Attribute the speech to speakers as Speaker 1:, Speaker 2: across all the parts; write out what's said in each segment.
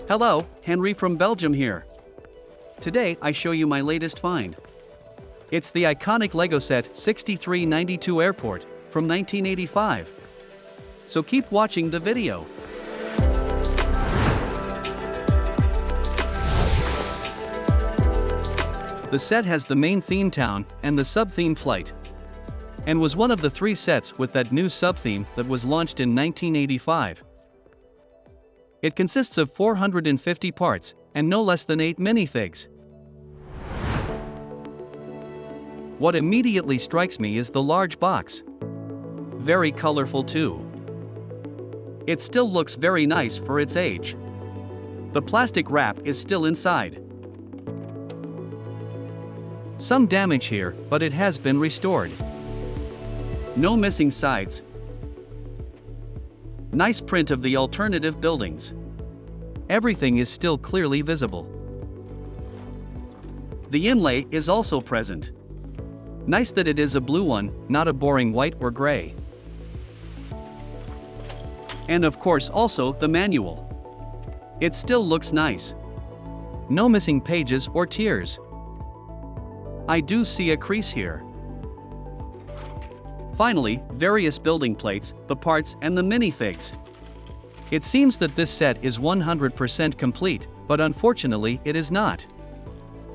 Speaker 1: Hello, Henry from Belgium here. Today I show you my latest find. It's the iconic Lego set 6392 Airport from 1985. So keep watching the video. The set has the main theme town and the sub-theme flight, and was one of the 3 sets with that new sub-theme that was launched in 1985. It consists of 450 parts and no less than 8 minifigs. What immediately strikes me is the large box. Very colorful too. It still looks very nice for its age. The plastic wrap is still inside. Some damage here, but it has been restored. No missing sides. Nice print of the alternative buildings. Everything is still clearly visible. The inlay is also present. Nice that it is a blue one, not a boring white or gray. And of course also the manual. It still looks nice. No missing pages or tears. I do see a crease here. Finally, various building plates, the parts and the minifigs. It seems that this set is 100% complete, but unfortunately it is not.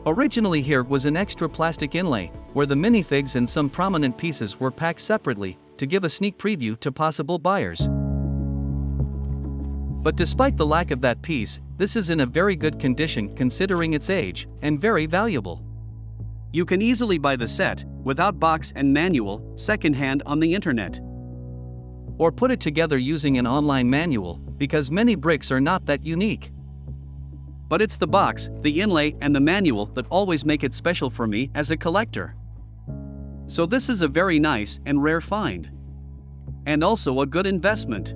Speaker 1: Originally here was an extra plastic inlay, where the minifigs and some prominent pieces were packed separately, to give a sneak preview to possible buyers. But despite the lack of that piece, this is in a very good condition considering its age, and very valuable. You can easily buy the set, without box and manual, secondhand on the internet. Or put it together using an online manual, because many bricks are not that unique. But it's the box, the inlay and the manual that always make it special for me as a collector. So this is a very nice and rare find. And also a good investment.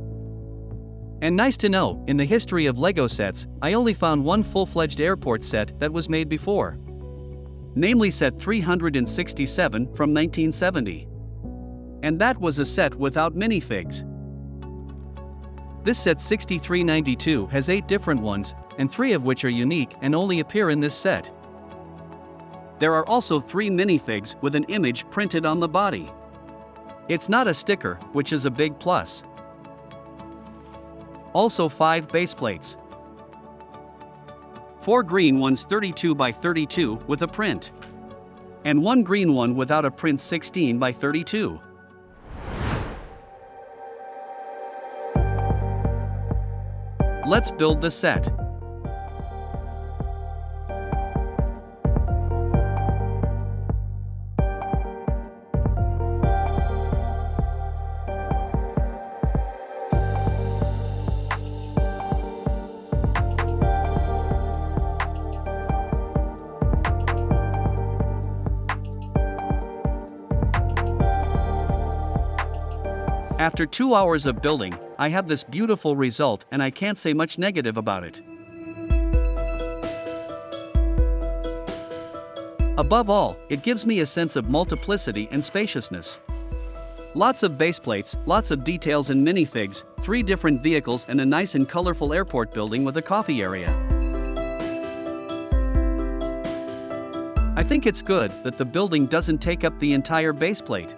Speaker 1: And nice to know, in the history of Lego sets, I only found one full-fledged airport set that was made before. Namely set 367 from 1970. And that was a set without minifigs. This set 6392 has 8 different ones, and 3 of which are unique and only appear in this set. There are also 3 minifigs with an image printed on the body. It's not a sticker, which is a big plus. Also 5 base plates. 4 green ones 32 by 32 with a print. And 1 green one without a print 16 by 32. Let's build the set. After 2 hours of building, I have this beautiful result and I can't say much negative about it. Above all, it gives me a sense of multiplicity and spaciousness. Lots of base plates, lots of details and minifigs, 3 different vehicles and a nice and colorful airport building with a coffee area. I think it's good that the building doesn't take up the entire base plate.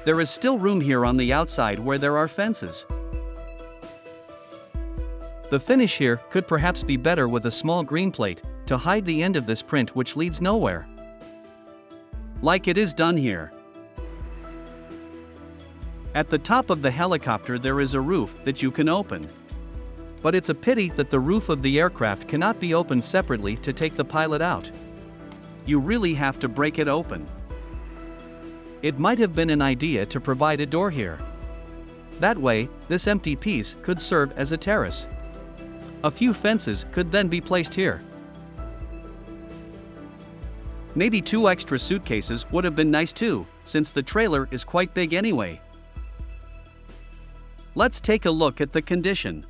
Speaker 1: There is still room here on the outside where there are fences. The finish here could perhaps be better with a small green plate to hide the end of this print which leads nowhere. Like it is done here. At the top of the helicopter there is a roof that you can open. But it's a pity that the roof of the aircraft cannot be opened separately to take the pilot out. You really have to break it open. It might have been an idea to provide a door here. That way, this empty piece could serve as a terrace. A few fences could then be placed here. Maybe 2 extra suitcases would have been nice too, since the trailer is quite big anyway. Let's take a look at the condition.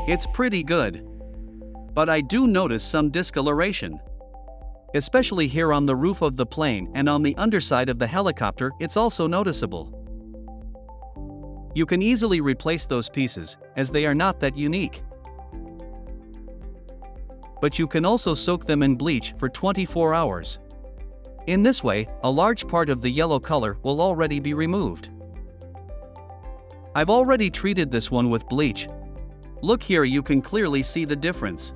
Speaker 1: It's pretty good. But I do notice some discoloration. Especially here on the roof of the plane and on the underside of the helicopter, it's also noticeable. You can easily replace those pieces, as they are not that unique. But you can also soak them in bleach for 24 hours. In this way, a large part of the yellow color will already be removed. I've already treated this one with bleach. Look here, you can clearly see the difference.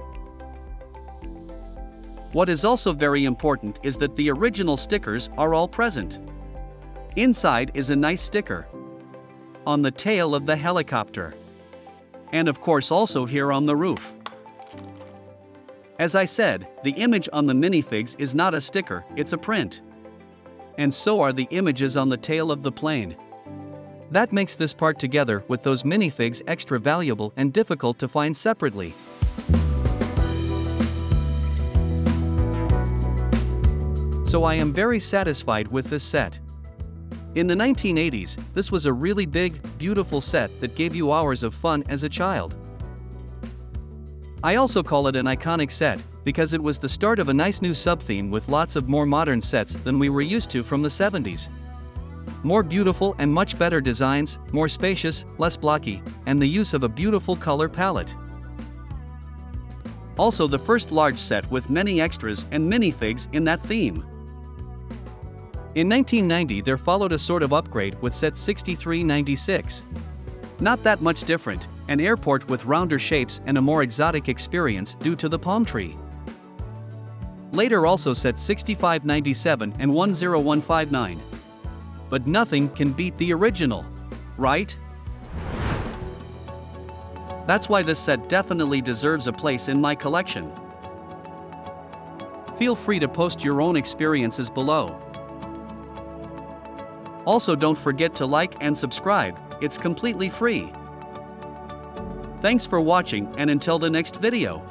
Speaker 1: What is also very important is that the original stickers are all present. Inside is a nice sticker on the tail of the helicopter, and of course also here on the roof. As I said, the image on the minifigs is not a sticker, it's a print. And so are the images on the tail of the plane. That makes this part together with those minifigs extra valuable and difficult to find separately. So I am very satisfied with this set. In the 1980s, this was a really big, beautiful set that gave you hours of fun as a child. I also call it an iconic set, because it was the start of a nice new sub-theme with lots of more modern sets than we were used to from the 70s. More beautiful and much better designs, more spacious, less blocky, and the use of a beautiful color palette. Also the first large set with many extras and minifigs in that theme. In 1990 there followed a sort of upgrade with set 6396. Not that much different, an airport with rounder shapes and a more exotic experience due to the palm tree. Later also set 6597 and 10159. But nothing can beat the original, right? That's why this set definitely deserves a place in my collection. Feel free to post your own experiences below. Also don't forget to like and subscribe, it's completely free. Thanks for watching and until the next video.